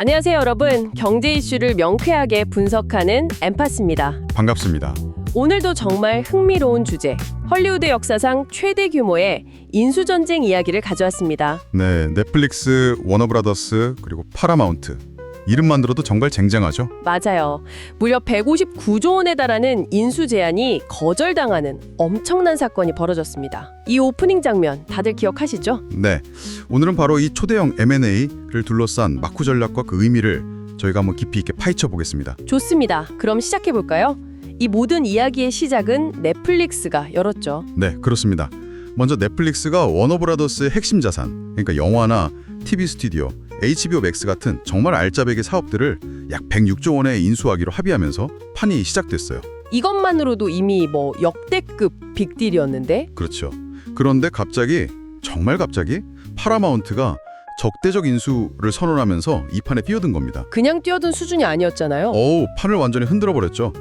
안녕하세요, 여러분. 경제 이슈를 명쾌하게 분석하는 엠파스입니다. 반갑습니다. 오늘도 정말 흥미로운 주제, 헐리우드 역사상 최대 규모의 인수전쟁 이야기를 가져왔습니다. 네, 넷플릭스, 워너브라더스, 그리고 파라마운트. 이름만 들어도 정말 쟁쟁하죠? 맞아요. 무려 159조 원에 달하는 인수 제안이 거절당하는 엄청난 사건이 벌어졌습니다. 이 오프닝 장면 다들 기억하시죠? 네, 오늘은 바로 이 초대형 M&A를 둘러싼 마쿠 전략과 그 의미를 저희가 한번 깊이 있게 파헤쳐 보겠습니다. 좋습니다. 그럼 시작해볼까요? 이 모든 이야기의 시작은 넷플릭스가 열었죠. 네, 그렇습니다. 먼저 넷플릭스가 워너브라더스의 핵심 자산, 그러니까 영화나 TV 스튜디오, HBO 맥스 같은 정말 알짜배기 사업들을 약 106조 원에 인수하기로 합의하면서 판이 시작됐어요. 이것만으로도 이미 역대급 빅딜이었는데 그렇죠. 그런데 갑자기, 정말 갑자기 파라마운트가 적대적 인수를 선언하면서 이 판에 뛰어든 겁니다. 그냥 뛰어든 수준이 아니었잖아요. 판을 완전히 흔들어버렸죠.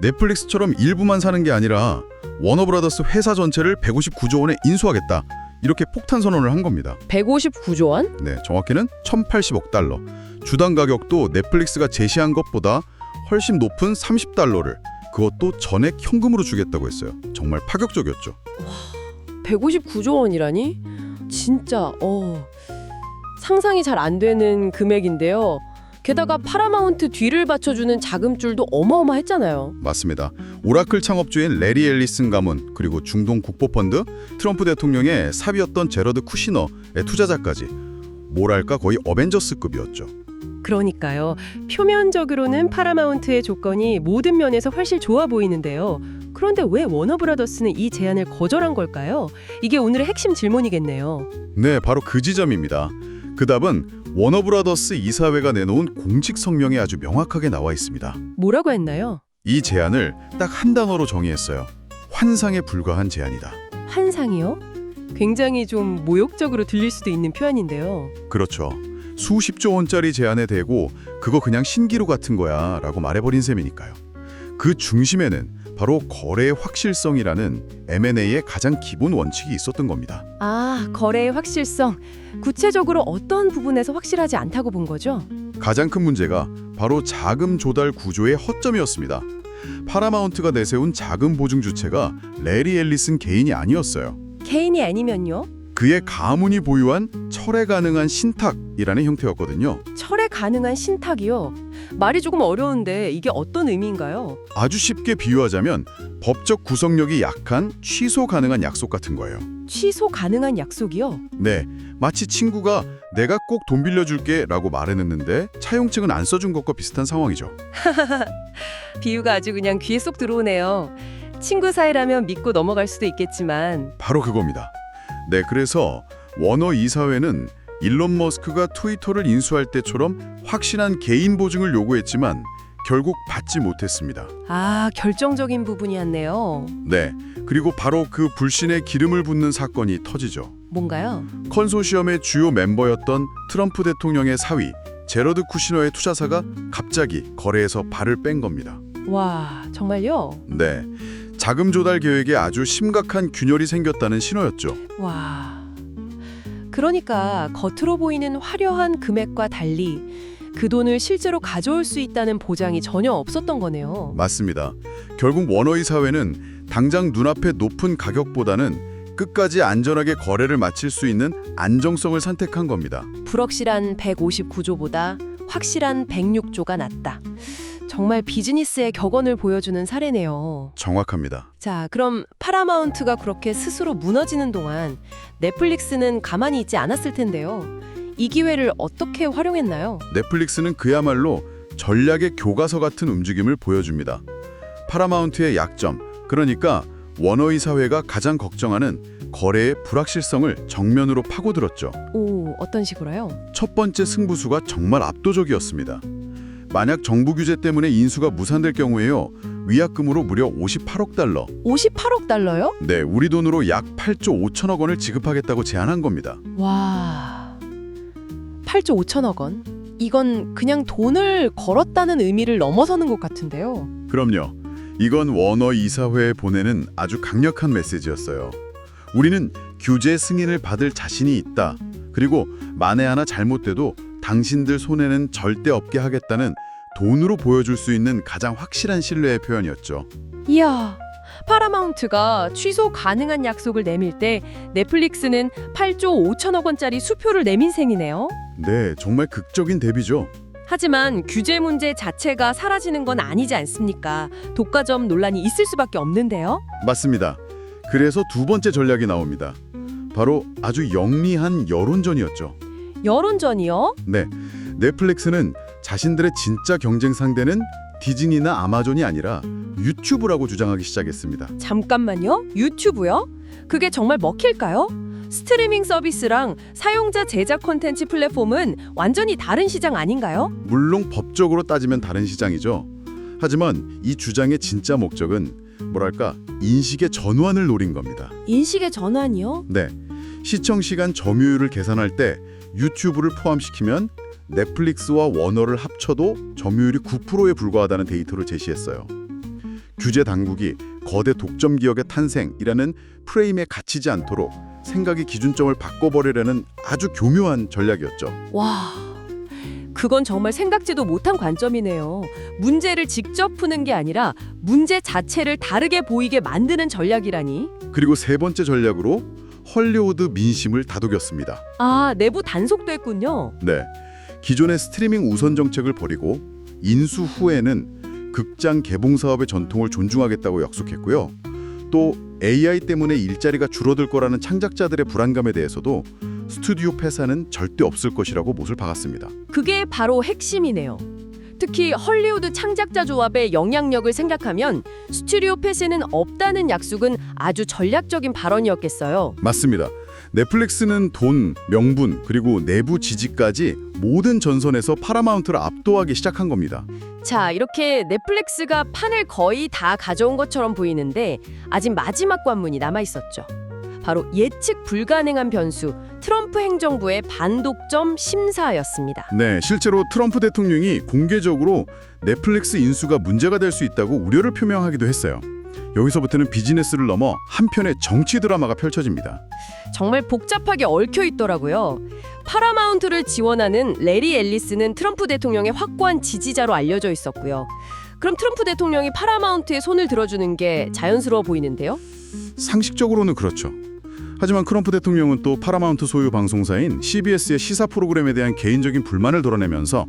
넷플릭스처럼 일부만 사는 게 아니라 워너브라더스 회사 전체를 159조 원에 인수하겠다. 이렇게 폭탄 선언을 한 겁니다. 159조 원? 네, 정확히는 1,080억 달러. 주당 가격도 넷플릭스가 제시한 것보다 훨씬 높은 30달러를 그것도 전액 현금으로 주겠다고 했어요. 정말 파격적이었죠. 159조 원이라니? 진짜 상상이 잘 안 되는 금액인데요. 게다가 파라마운트 뒤를 받쳐주는 자금줄도 어마어마했잖아요. 맞습니다. 오라클 창업주인 레리 앨리슨 가문, 그리고 중동 국보펀드, 트럼프 대통령의 사비였던 제러드 쿠시너의 투자자까지 뭐랄까 거의 어벤져스급이었죠. 그러니까요. 표면적으로는 파라마운트의 조건이 모든 면에서 훨씬 좋아 보이는데요. 그런데 왜 워너브라더스는 이 제안을 거절한 걸까요? 이게 오늘의 핵심 질문이겠네요. 네, 바로 그 지점입니다. 그 답은 워너브라더스 이사회가 내놓은 공식 성명에 아주 명확하게 나와 있습니다. 뭐라고 했나요? 이 제안을 딱 한 단어로 정의했어요. 환상에 불과한 제안이다. 환상이요? 굉장히 좀 모욕적으로 들릴 수도 있는 표현인데요. 그렇죠. 수십조 원짜리 제안에 대고 그거 그냥 신기루 같은 거야 라고 말해버린 셈이니까요. 그 중심에는 바로 거래의 확실성이라는 M&A의 가장 기본 원칙이 있었던 겁니다. 거래의 확실성. 구체적으로 어떤 부분에서 확실하지 않다고 본 거죠? 가장 큰 문제가 바로 자금 조달 구조의 허점이었습니다. 파라마운트가 내세운 자금 보증 주체가 레리 앨리슨 개인이 아니었어요. 개인이 아니면요? 그의 가문이 보유한 철회 가능한 신탁이라는 형태였거든요. 철회 가능한 신탁이요? 말이 조금 어려운데 이게 어떤 의미인가요? 아주 쉽게 비유하자면 법적 구속력이 약한 취소 가능한 약속 같은 거예요. 취소 가능한 약속이요? 네, 마치 친구가 내가 꼭 돈 빌려줄게 라고 말해냈는데 차용증은 안 써준 것과 비슷한 상황이죠. 비유가 아주 그냥 귀에 쏙 들어오네요. 친구 사이라면 믿고 넘어갈 수도 있겠지만 바로 그겁니다. 네, 그래서 워너 이사회는 일론 머스크가 트위터를 인수할 때처럼 확실한 개인 보증을 요구했지만 결국 받지 못했습니다. 결정적인 부분이었네요. 네, 그리고 바로 그 불신에 기름을 붓는 사건이 터지죠. 뭔가요? 컨소시엄의 주요 멤버였던 트럼프 대통령의 사위 제러드 쿠시너의 투자사가 갑자기 거래에서 발을 뺀 겁니다. 와, 정말요? 네, 자금 조달 계획에 아주 심각한 균열이 생겼다는 신호였죠. 와, 그러니까 겉으로 보이는 화려한 금액과 달리 그 돈을 실제로 가져올 수 있다는 보장이 전혀 없었던 거네요. 맞습니다. 결국 워너 이사회는 당장 눈앞의 높은 가격보다는 끝까지 안전하게 거래를 마칠 수 있는 안정성을 선택한 겁니다. 불확실한 159조보다 확실한 106조가 낫다. 정말 비즈니스의 격언을 보여주는 사례네요. 정확합니다. 자, 그럼 파라마운트가 그렇게 스스로 무너지는 동안 넷플릭스는 가만히 있지 않았을 텐데요. 이 기회를 어떻게 활용했나요? 넷플릭스는 그야말로 전략의 교과서 같은 움직임을 보여줍니다. 파라마운트의 약점, 그러니까 워너 이사회가 가장 걱정하는 거래의 불확실성을 정면으로 파고들었죠. 어떤 식으로요? 첫 번째 승부수가 정말 압도적이었습니다. 만약 정부 규제 때문에 인수가 무산될 경우에요. 위약금으로 무려 58억 달러. 58억 달러요? 네, 우리 돈으로 약 8조 5천억 원을 지급하겠다고 제안한 겁니다. 와, 8조 5천억 원? 이건 그냥 돈을 걸었다는 의미를 넘어서는 것 같은데요. 그럼요. 이건 워너 이사회에 보내는 아주 강력한 메시지였어요. 우리는 규제 승인을 받을 자신이 있다. 그리고 만에 하나 잘못돼도 당신들 손해는 절대 없게 하겠다는 돈으로 보여줄 수 있는 가장 확실한 신뢰의 표현이었죠. 이야, 파라마운트가 취소 가능한 약속을 내밀 때 넷플릭스는 8조 5천억 원짜리 수표를 내민 셈이네요. 네, 정말 극적인 대비죠. 하지만 규제 문제 자체가 사라지는 건 아니지 않습니까? 독과점 논란이 있을 수밖에 없는데요. 맞습니다. 그래서 두 번째 전략이 나옵니다. 바로 아주 영리한 여론전이었죠. 여론전이요? 네, 넷플릭스는 자신들의 진짜 경쟁 상대는 디즈니나 아마존이 아니라 유튜브라고 주장하기 시작했습니다. 잠깐만요. 유튜브요? 그게 정말 먹힐까요? 스트리밍 서비스랑 사용자 제작 콘텐츠 플랫폼은 완전히 다른 시장 아닌가요? 물론 법적으로 따지면 다른 시장이죠. 하지만 이 주장의 진짜 목적은 뭐랄까 인식의 전환을 노린 겁니다. 인식의 전환이요? 네, 시청 시간 점유율을 계산할 때 유튜브를 포함시키면 넷플릭스와 워너를 합쳐도 점유율이 9%에 불과하다는 데이터를 제시했어요. 규제 당국이 거대 독점 기업의 탄생이라는 프레임에 갇히지 않도록 생각의 기준점을 바꿔버리려는 아주 교묘한 전략이었죠. 와, 그건 정말 생각지도 못한 관점이네요. 문제를 직접 푸는 게 아니라 문제 자체를 다르게 보이게 만드는 전략이라니. 그리고 세 번째 전략으로 헐리우드 민심을 다독였습니다. 아, 내부 단속도 했군요. 네, 기존의 스트리밍 우선 정책을 버리고 인수 후에는 극장 개봉 사업의 전통을 존중하겠다고 약속했고요. 또 AI 때문에 일자리가 줄어들 거라는 창작자들의 불안감에 대해서도 스튜디오 폐사는 절대 없을 것이라고 못을 박았습니다. 그게 바로 핵심이네요. 특히 헐리우드 창작자 조합의 영향력을 생각하면 스튜디오 폐쇄는 없다는 약속은 아주 전략적인 발언이었겠어요. 맞습니다. 넷플릭스는 돈, 명분, 그리고 내부 지지까지 모든 전선에서 파라마운트를 압도하기 시작한 겁니다. 자, 이렇게 넷플릭스가 판을 거의 다 가져온 것처럼 보이는데 아직 마지막 관문이 남아있었죠. 바로 예측 불가능한 변수, 트럼프 행정부의 반독점 심사였습니다. 네, 실제로 트럼프 대통령이 공개적으로 넷플릭스 인수가 문제가 될 수 있다고 우려를 표명하기도 했어요. 여기서부터는 비즈니스를 넘어 한편의 정치 드라마가 펼쳐집니다. 정말 복잡하게 얽혀 있더라고요. 파라마운트를 지원하는 레리 앨리스는 트럼프 대통령의 확고한 지지자로 알려져 있었고요. 그럼 트럼프 대통령이 파라마운트에 손을 들어주는 게 자연스러워 보이는데요? 상식적으로는 그렇죠. 하지만 트럼프 대통령은 또 파라마운트 소유 방송사인 CBS의 시사 프로그램에 대한 개인적인 불만을 드러내면서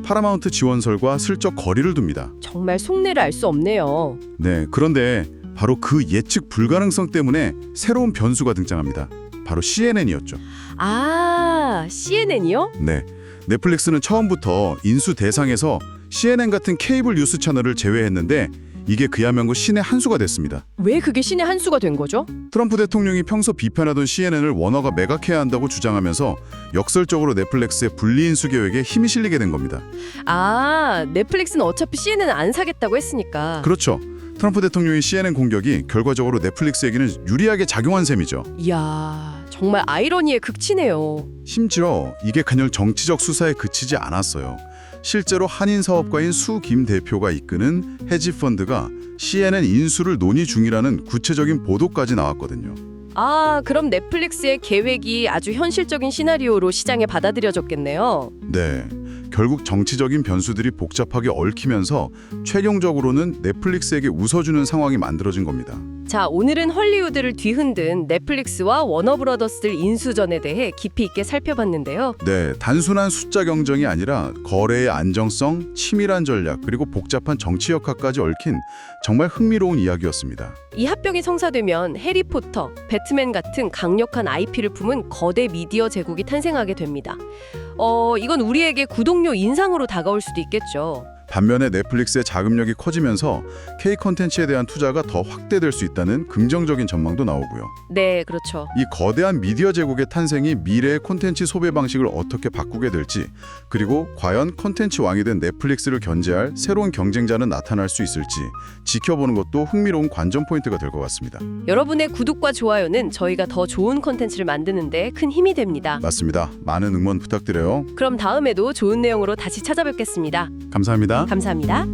파라마운트 지원설과 슬쩍 거리를 둡니다. 정말 속내를 알 수 없네요. 네, 그런데 바로 그 예측 불가능성 때문에 새로운 변수가 등장합니다. 바로 CNN이었죠. 아, CNN이요? 네, 넷플릭스는 처음부터 인수 대상에서 CNN 같은 케이블 뉴스 채널을 제외했는데 이게 그야말로 신의 한 수가 됐습니다. 왜 그게 신의 한 수가 된 거죠? 트럼프 대통령이 평소 비판하던 CNN을 워너가 매각해야 한다고 주장하면서 역설적으로 넷플릭스의 분리인수 계획에 힘이 실리게 된 겁니다. 아, 넷플릭스는 어차피 CNN을 안 사겠다고 했으니까. 그렇죠. 트럼프 대통령의 CNN 공격이 결과적으로 넷플릭스에게는 유리하게 작용한 셈이죠. 이야, 정말 아이러니의 극치네요. 심지어 이게 그냥 정치적 수사에 그치지 않았어요. 실제로 한인 사업가인 수 김 대표가 이끄는 헤지펀드가 CNN 인수를 논의 중이라는 구체적인 보도까지 나왔거든요. 아, 그럼 넷플릭스의 계획이 아주 현실적인 시나리오로 시장에 받아들여졌겠네요. 네, 결국 정치적인 변수들이 복잡하게 얽히면서 최종적으로는 넷플릭스에게 웃어주는 상황이 만들어진 겁니다. 자, 오늘은 헐리우드를 뒤흔든 넷플릭스와 워너브라더스들 인수전에 대해 깊이 있게 살펴봤는데요. 네, 단순한 숫자 경쟁이 아니라 거래의 안정성, 치밀한 전략, 그리고 복잡한 정치 역학까지 얽힌 정말 흥미로운 이야기였습니다. 이 합병이 성사되면 해리포터, 배트맨 같은 강력한 IP를 품은 거대 미디어 제국이 탄생하게 됩니다. 이건 우리에게 구독료 인상으로 다가올 수도 있겠죠. 반면에 넷플릭스의 자금력이 커지면서 K 콘텐츠에 대한 투자가 더 확대될 수 있다는 긍정적인 전망도 나오고요. 네, 그렇죠. 이 거대한 미디어 제국의 탄생이 미래의 콘텐츠 소비 방식을 어떻게 바꾸게 될지, 그리고 과연 콘텐츠 왕이 된 넷플릭스를 견제할 새로운 경쟁자는 나타날 수 있을지 지켜보는 것도 흥미로운 관전 포인트가 될 것 같습니다. 여러분의 구독과 좋아요는 저희가 더 좋은 콘텐츠를 만드는 데 큰 힘이 됩니다. 맞습니다. 많은 응원 부탁드려요. 그럼 다음에도 좋은 내용으로 다시 찾아뵙겠습니다. 감사합니다. 감사합니다.